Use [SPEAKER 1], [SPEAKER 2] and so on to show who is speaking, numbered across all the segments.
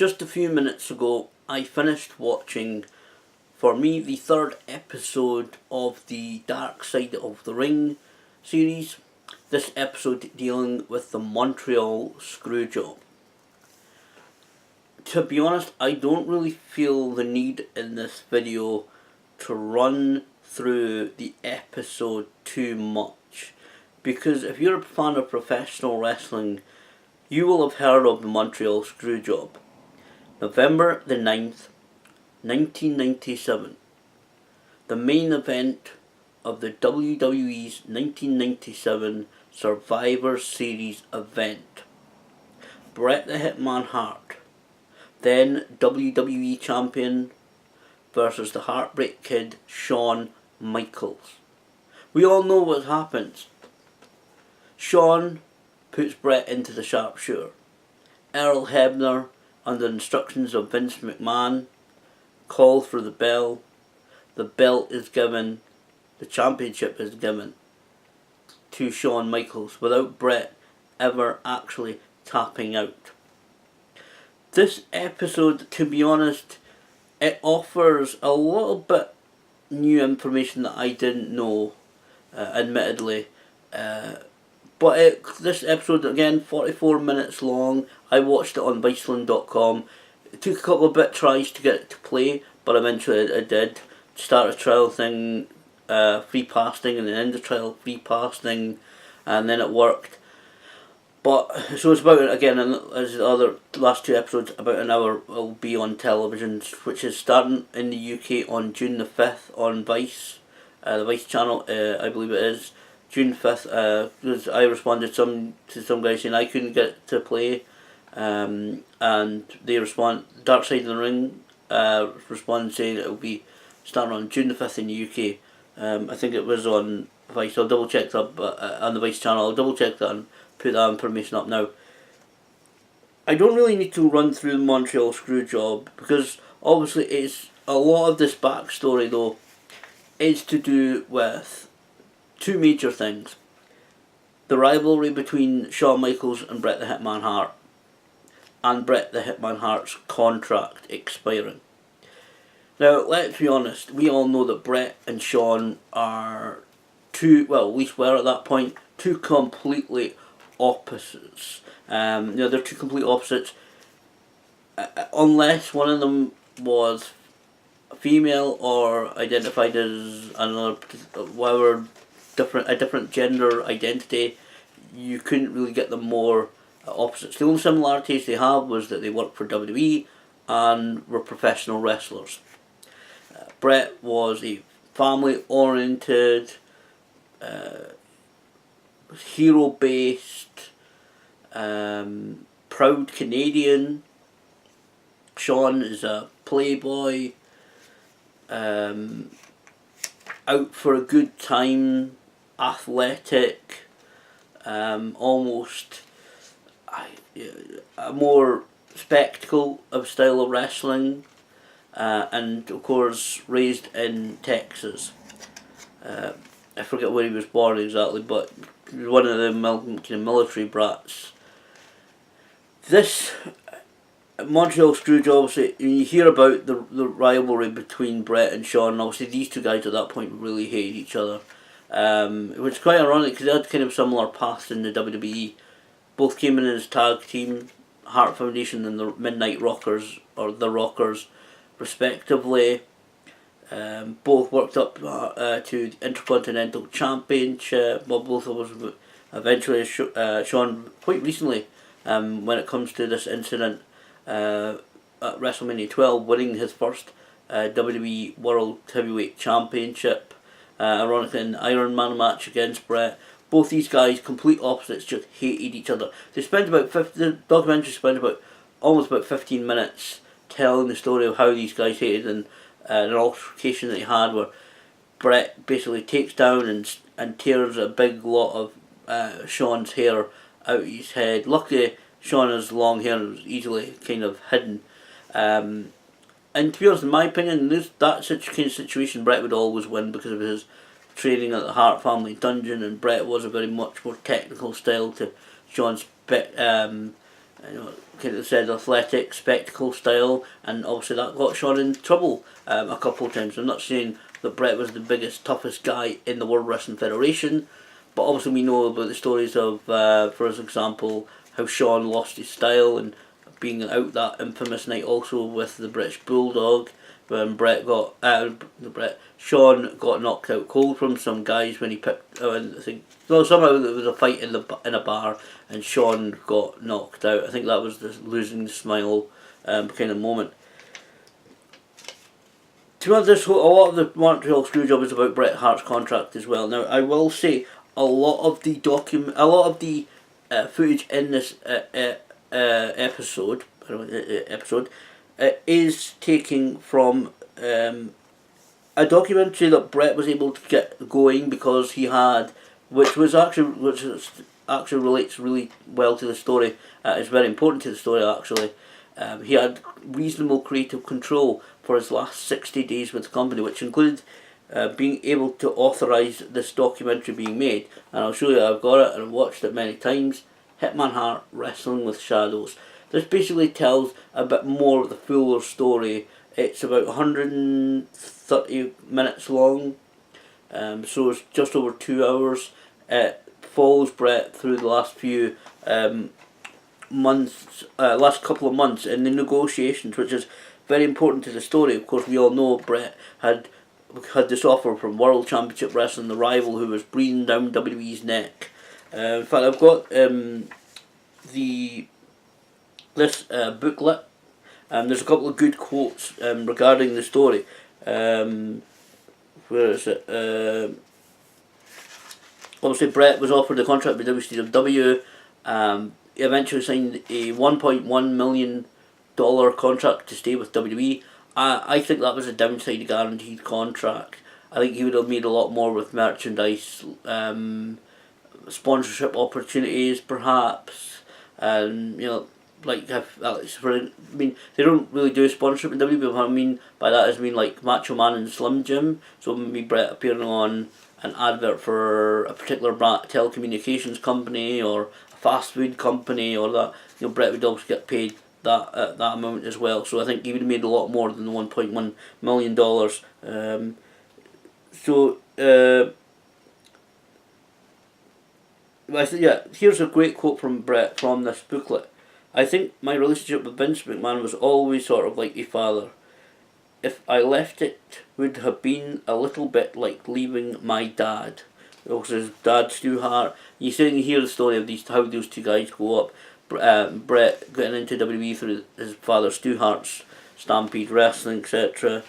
[SPEAKER 1] Just a few minutes ago, I finished watching, for me, the third episode of the Dark Side of the Ring series. This episode dealing with the Montreal Screwjob. To be honest, I don't really feel the need in this video to run through the episode too much, because if you're a fan of professional wrestling, you will have heard of the Montreal Screwjob. November the 9th, 1997. The main event of the WWE's 1997 Survivor Series event. Bret the Hitman Hart, then WWE Champion, versus the Heartbreak Kid Shawn Michaels. We all know what happens. Shawn puts Bret into the sharpshooter. Earl Hebner, under instructions of Vince McMahon, calls for the bell. The belt is given, the championship is given to Shawn Michaels without Bret ever actually tapping out. This episode, to be honest, it offers a little bit new information that I didn't know, admittedly. But this episode, again, 44 minutes long. I watched it on Viceland.com. It took a couple of bit tries to get it to play, but eventually I did. Start a trial thing, free passing, and then end the trial, free passing, and then it worked. But, so it's about, again, as the other last two episodes, about an hour will be on television, which is starting in the UK on June the 5th on Vice, the Vice channel, I believe it is. June 5th, because I responded to some guys saying I couldn't get it to play, and they respond, Dark Side of the Ring responded saying it will be starting on June the 5th in the UK. I think it was on Vice. I'll double check that, on the Vice channel. I'll double check that and put that information up now. I don't really need to run through the Montreal Screwjob, because obviously it's a lot of this backstory though is to do with two major things. The rivalry between Shawn Michaels and Bret the Hitman Hart, and Bret the Hitman Hart's contract expiring. Now, let's be honest, we all know that Bret and Shawn are at least were at that point, two completely opposites. They're two complete opposites, unless one of them was female or identified as another, whatever, a different gender identity. You couldn't really get them more opposites. The only similarities they have was that they worked for WWE and were professional wrestlers. Bret was a family-oriented, hero-based, proud Canadian. Shawn is a playboy, out for a good time, athletic, almost a more spectacle of style of wrestling, and of course raised in Texas. I forget where he was born exactly, but he was one of the kind of military brats. This Montreal Screwjob, obviously, when you hear about the rivalry between Bret and Shawn, obviously these two guys at that point really hated each other, which is quite ironic because they had kind of similar paths in the WWE. Both came in as tag team, Hart Foundation and the Midnight Rockers, or the Rockers, respectively. Both worked up to the Intercontinental Championship. Well, both of us eventually, Shawn quite recently, when it comes to this incident, at WrestleMania 12, winning his first WWE World Heavyweight Championship, ironically in an Iron Man match against Bret. Both these guys, complete opposites, just hated each other. They spent the documentary spent almost about 15 minutes telling the story of how these guys hated, and an altercation that he had where Bret basically takes down and tears a big lot of Shawn's hair out of his head. Luckily, Shawn has long hair and was easily kind of hidden. And to be honest, in my opinion, that kind of situation, Bret would always win because of his training at the Hart family dungeon, and Bret was a very much more technical style to Shawn's kind of said athletic spectacle style, and obviously that got Shawn in trouble a couple of times. I'm not saying that Bret was the biggest, toughest guy in the World Wrestling Federation, but obviously we know about the stories of, for example, how Shawn lost his style and being out that infamous night also with the British Bulldog, when Shawn got knocked out cold from some guys when he picked. I think somehow there was a fight in a bar and Shawn got knocked out. I think that was the losing the smile kind of moment. To be honest, a lot of the Montreal Screwjob is about Bret Hart's contract as well. Now, I will say a lot of the footage in this episode is taken from a documentary that Bret was able to get going because he had, which actually relates really well to the story. It's very important to the story actually. He had reasonable creative control for his last 60 days with the company, which included being able to authorise this documentary being made. And I'll show you, I've got it and I've watched it many times. Hitman Hart Wrestling with Shadows. This basically tells a bit more of the fuller story. It's about 130 minutes long, so it's just over 2 hours. It follows Bret through the last few last couple of months in the negotiations, which is very important to the story. Of course, we all know Bret had this offer from World Championship Wrestling, the rival who was breathing down WWE's neck. In fact, I've got this booklet. There's a couple of good quotes regarding the story. Where is it? Obviously, Bret was offered the contract with WCW. He eventually signed a $1.1 million contract to stay with WWE. I think that was a downside guaranteed contract. I think he would have made a lot more with merchandise, sponsorship opportunities, perhaps, and like they don't really do sponsorship in WWE. But what I mean by that is like Macho Man and Slim Jim. So maybe Bret appearing on an advert for a particular telecommunications company or a fast food company or that, Bret would also get paid that amount as well. So I think he would have made a lot more than the $1.1 million. Here's a great quote from Bret from this booklet. I think my relationship with Vince McMahon was always sort of like a father. If I left it, would have been a little bit like leaving my dad. Also, his dad, Stu Hart. You hear the story of how those two guys go up. Bret getting into WWE through his father, Stu Hart's Stampede Wrestling, etc.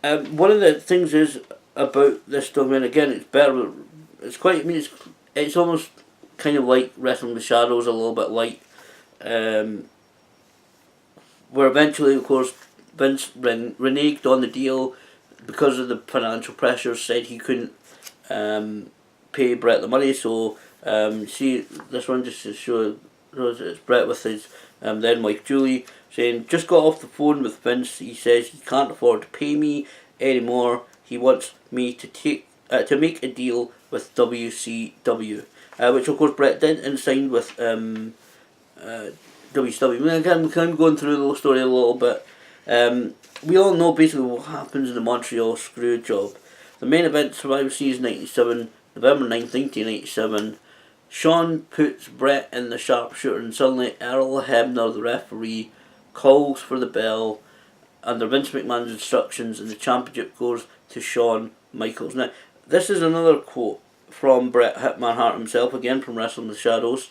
[SPEAKER 1] One of the things is about this domain. Again, it's better. It's quite. I mean, it's almost kind of like Wrestling with Shadows, a little bit light. Where eventually, of course, Vince reneged on the deal because of the financial pressures. Said he couldn't pay Bret the money. So see this one just to show it's Bret with his then wife Julie saying, "Just got off the phone with Vince. He says he can't afford to pay me anymore. He wants me to make a deal with WCW." Which of course Bret did and signed with WCW. I mean, again, we're kind of going through the story a little bit. We all know basically what happens in the Montreal Screwjob. The main event, Survivor Series 97, November 9th, 1997. Shawn puts Bret in the sharpshooter and suddenly Earl Hebner, the referee, calls for the bell under Vince McMahon's instructions and the championship goes to Shawn Michaels. Now, this is another quote from Bret Hitman Hart himself, again from Wrestling with Shadows.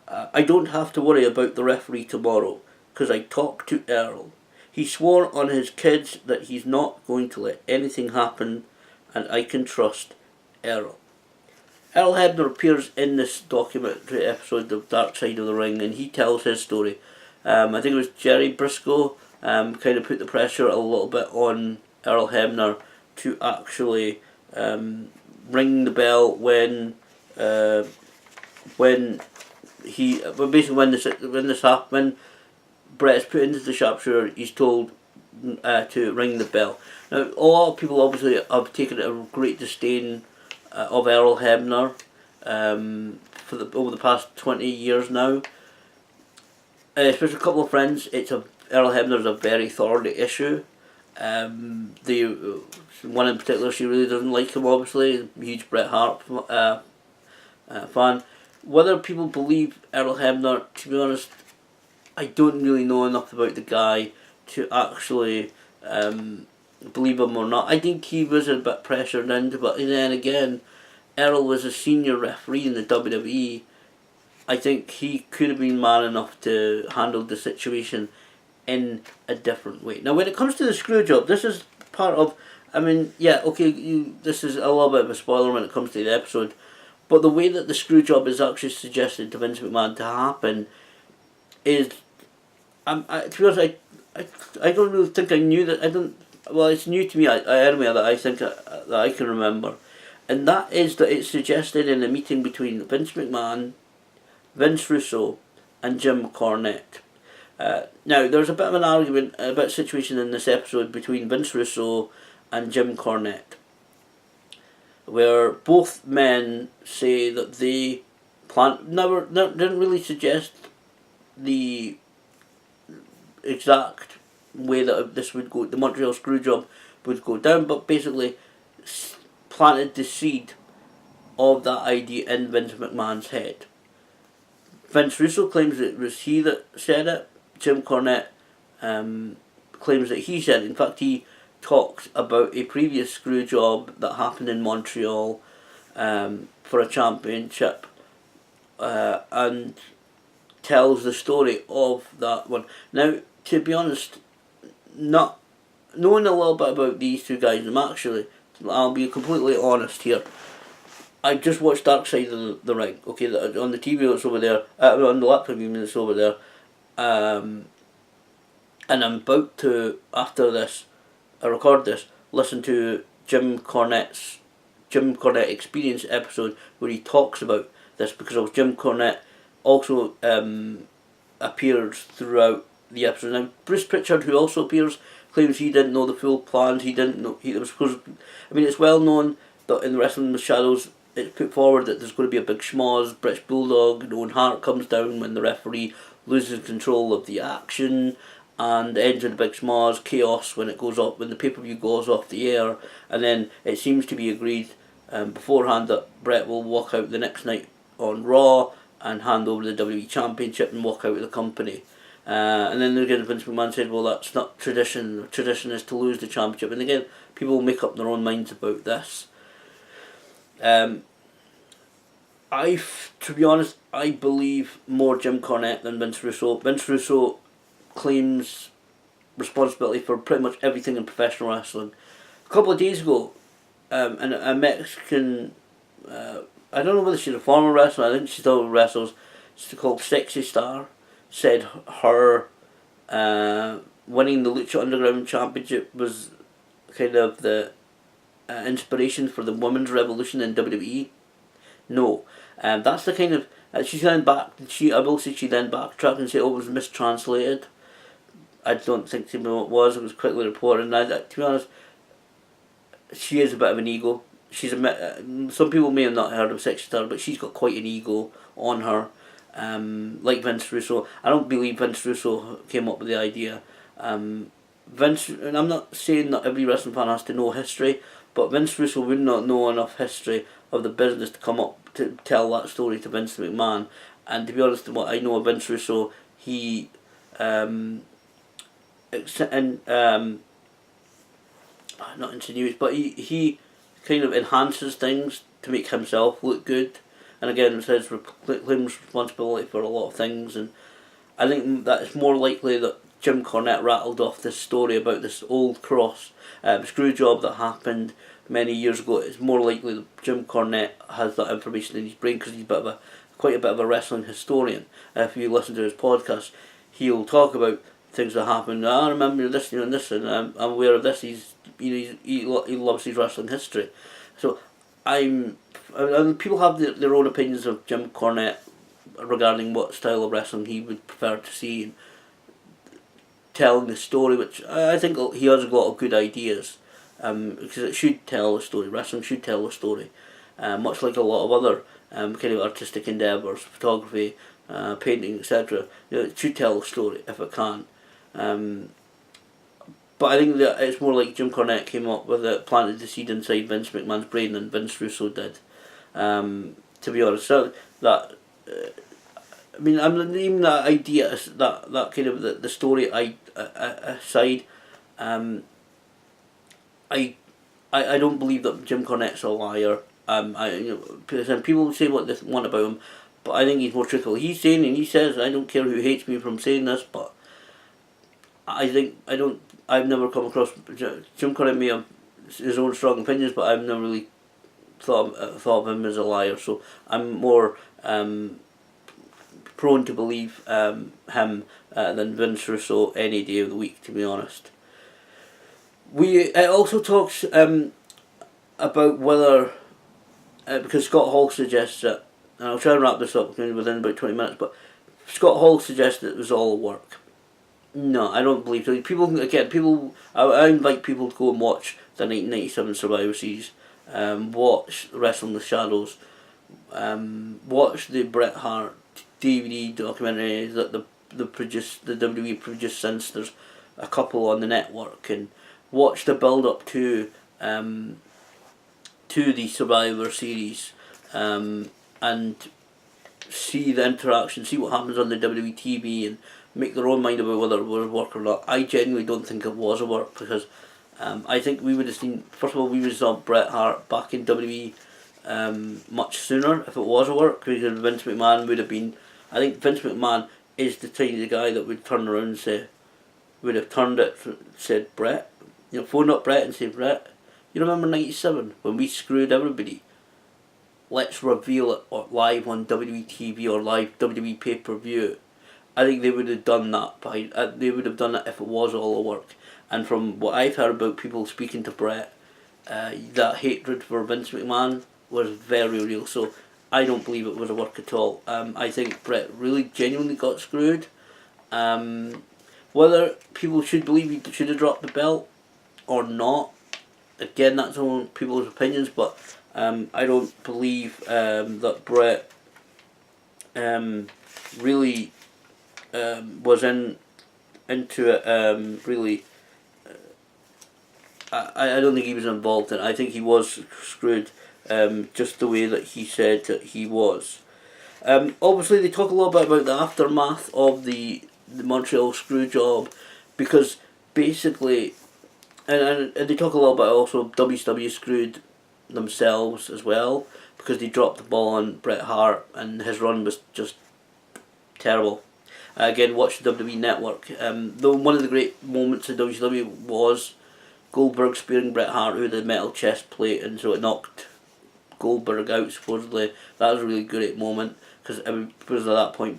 [SPEAKER 1] I don't have to worry about the referee tomorrow because I talked to Earl. He swore on his kids that he's not going to let anything happen and I can trust Earl. Earl Hebner appears in this documentary episode of Dark Side of the Ring and he tells his story. I think it was Jerry Briscoe kind of put the pressure a little bit on Earl Hebner to actually ring the bell when Bret is put into the sharpshooter, he's told to ring the bell. Now, a lot of people obviously have taken a great disdain of Earl Hebner over the past 20 years now. especially a couple of friends, Earl Hebner's a very thorny issue. The one in particular, she really doesn't like him. Obviously, huge Bret Hart fan. Whether people believe Earl Hebner, to be honest, I don't really know enough about the guy to actually believe him or not. I think he was a bit pressured into, but then again, Earl was a senior referee in the WWE. I think he could have been man enough to handle the situation in a different way. Now, when it comes to the screw job, this is part of. I mean, yeah, okay, this is a little bit of a spoiler when it comes to the episode, but the way that the screw job is actually suggested to Vince McMahon to happen is, to be honest, I don't really think I knew that. I don't. Well, it's new to me. Anyway, that I think that I can remember, and that is that it's suggested in a meeting between Vince McMahon, Vince Russo, and Jim Cornette. Now, there's a bit of an argument, a bit of situation in this episode between Vince Russo and Jim Cornette, where both men say that they didn't really suggest the exact way that this would go, the Montreal Screwjob would go down, but basically planted the seed of that idea in Vince McMahon's head. Vince Russo claims it was he that said it. Jim Cornette claims that he said it. In fact, he talks about a previous screw job that happened in Montreal for a championship and tells the story of that one. Now, to be honest, not knowing a little bit about these two guys, I'll be completely honest here. I just watched Dark Side of the Ring, okay, on the TV that's over there, on the laptop even that's over there, and I'm about to, after this, I record this, listen to Jim Cornette Experience episode where he talks about this, because Jim Cornette also appears throughout the episode. Now, Bruce Pritchard, who also appears, claims he didn't know the full plans. He didn't know it was because, I mean, it's well known that in Wrestling with Shadows, it's put forward that there's going to be a big schmoz. British Bulldog, Owen Hart comes down when the referee loses control of the action, and ends with a big schmoz, chaos when it goes off, when the pay-per-view goes off the air, and then it seems to be agreed beforehand that Brett will walk out the next night on Raw and hand over the WWE Championship and walk out of the company. And then again, Vince McMahon said, well, that's not tradition. Tradition is to lose the championship. And again, people make up their own minds about this. To be honest, I believe more Jim Cornette than Vince Russo. Vince Russo claims responsibility for pretty much everything in professional wrestling. A couple of days ago, a Mexican, I don't know whether she's a former wrestler, I think she still wrestles, she's called Sexy Star, said her winning the Lucha Underground Championship was kind of the inspiration for the women's revolution in WWE. No, that's the kind of she then I will say she then backtracked and said, "Oh, it was mistranslated." I don't think it was. It was quickly reported. And to be honest, she is a bit of an ego. She's some people may have not heard of Sexy Star, but she's got quite an ego on her. Like Vince Russo, I don't believe Vince Russo came up with the idea. Vince, and I'm not saying that every wrestling fan has to know history, but Vince Russo would not know enough history of the business to come up to tell that story to Vince McMahon. And to be honest, what I know of Vince Russo, he not insinuates, but he kind of enhances things to make himself look good. And again, it says claims responsibility for a lot of things, and I think that it's more likely that Jim Cornette rattled off this story about this old cross screw job that happened many years ago. It's more likely that Jim Cornette has that information in his brain because he's quite a bit of a wrestling historian. If you listen to his podcast, he'll talk about things that happened. I remember this, and this, and I'm aware of this. He loves his wrestling history, so and people have their own opinions of Jim Cornette regarding what style of wrestling he would prefer to see, and telling the story, which I think he has a lot of good ideas, because it should tell a story. Wrestling should tell a story, much like a lot of other kind of artistic endeavours, photography, painting, etc. It should tell a story if it can. But I think that it's more like Jim Cornette came up with it, planted the seed inside Vince McMahon's brain, than Vince Russo did. To be honest, so that I mean, I'm even that idea, that kind of the story aside. I don't believe that Jim Cornette's a liar. People say what they want about him, but I think he's more truthful. He's saying, and he says, I don't care who hates me from saying this, but I've never come across Jim Cornette may have his own strong opinions, but I've never really thought of him as a liar. So I'm more prone to believe him than Vince Russo any day of the week, to be honest. It also talks about whether, because Scott Hall suggests it, and I'll try and wrap this up within about 20 minutes, but Scott Hall suggests that it was all work. No, I don't believe so. I invite people to go and watch the 1997 Survivor Series, watch Wrestling with Shadows, watch the Bret Hart DVD documentary that the WWE produced since there's a couple on the network, and watch the build up to the Survivor Series, and see the interaction, see what happens on the WWE TV, and make their own mind about whether it was work or not. I genuinely don't think it was a work, because I think we would have seen, first of all, we would have saw Bret Hart back in WWE much sooner if it was a work, because Vince McMahon would have been, I think Vince McMahon is the kind of guy that would turn around and say, would have turned it, said, Bret, phoned up Bret and said, Bret, you remember 97 when we screwed everybody? Let's reveal it live on WWE TV or live WWE pay-per-view. I think they would have done that. They would have done it if it was all a work. And from what I've heard about people speaking to Bret, that hatred for Vince McMahon was very real. So I don't believe it was a work at all. I think Bret really genuinely got screwed. Whether people should believe he should have dropped the belt or not, again, that's all people's opinions, but I don't believe that Bret really was into it really. I don't think he was involved in it. I think he was screwed just the way that he said that he was. Obviously they talk a little bit about the aftermath of the Montreal Screwjob, because basically, and they talk a little bit also, WCW screwed themselves as well, because they dropped the ball on Bret Hart and his run was just terrible. Again, watch the WWE Network. Though one of the great moments of WCW was Goldberg spearing Bret Hart with a metal chest plate, and so it knocked Goldberg out supposedly. That was a really great moment, because at that point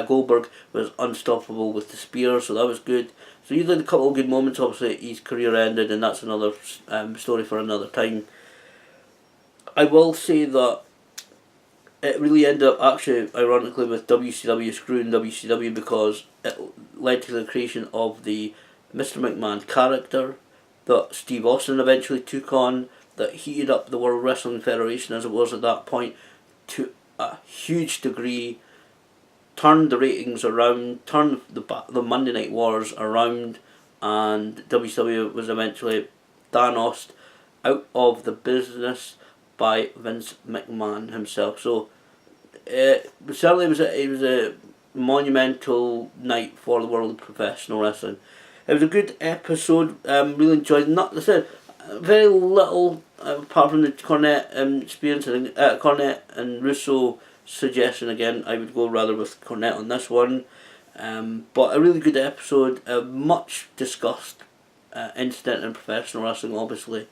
[SPEAKER 1] Goldberg was unstoppable with the spear, so that was good. So you did a couple of good moments. Obviously his career ended, and that's another story for another time. I will say that it really ended up, actually, ironically, with WCW screwing WCW, because it led to the creation of the Mr. McMahon character that Steve Austin eventually took on, that heated up the World Wrestling Federation as it was at that point to a huge degree, turned the ratings around, turned the Monday Night Wars around, and WCW was eventually Thanos out of the business by Vince McMahon himself. So certainly it was a monumental night for the world of professional wrestling. It was a good episode. Really enjoyed it. Not, I said, very little apart from the Cornette experience. Cornette and Russo suggestion again. I would go rather with Cornette on this one. But a really good episode. A much discussed incident in professional wrestling, obviously.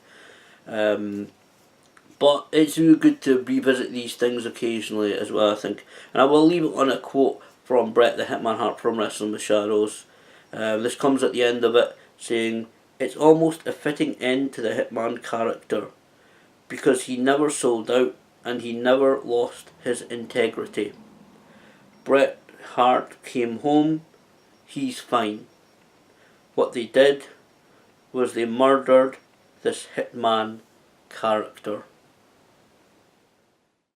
[SPEAKER 1] But it's really good to revisit these things occasionally as well, I think. And I will leave it on a quote from Bret the Hitman Hart from Wrestling with Shadows. This comes at the end of it, saying, "It's almost a fitting end to the Hitman character, because he never sold out and he never lost his integrity. Bret Hart came home, he's fine. What they did was they murdered this Hitman character."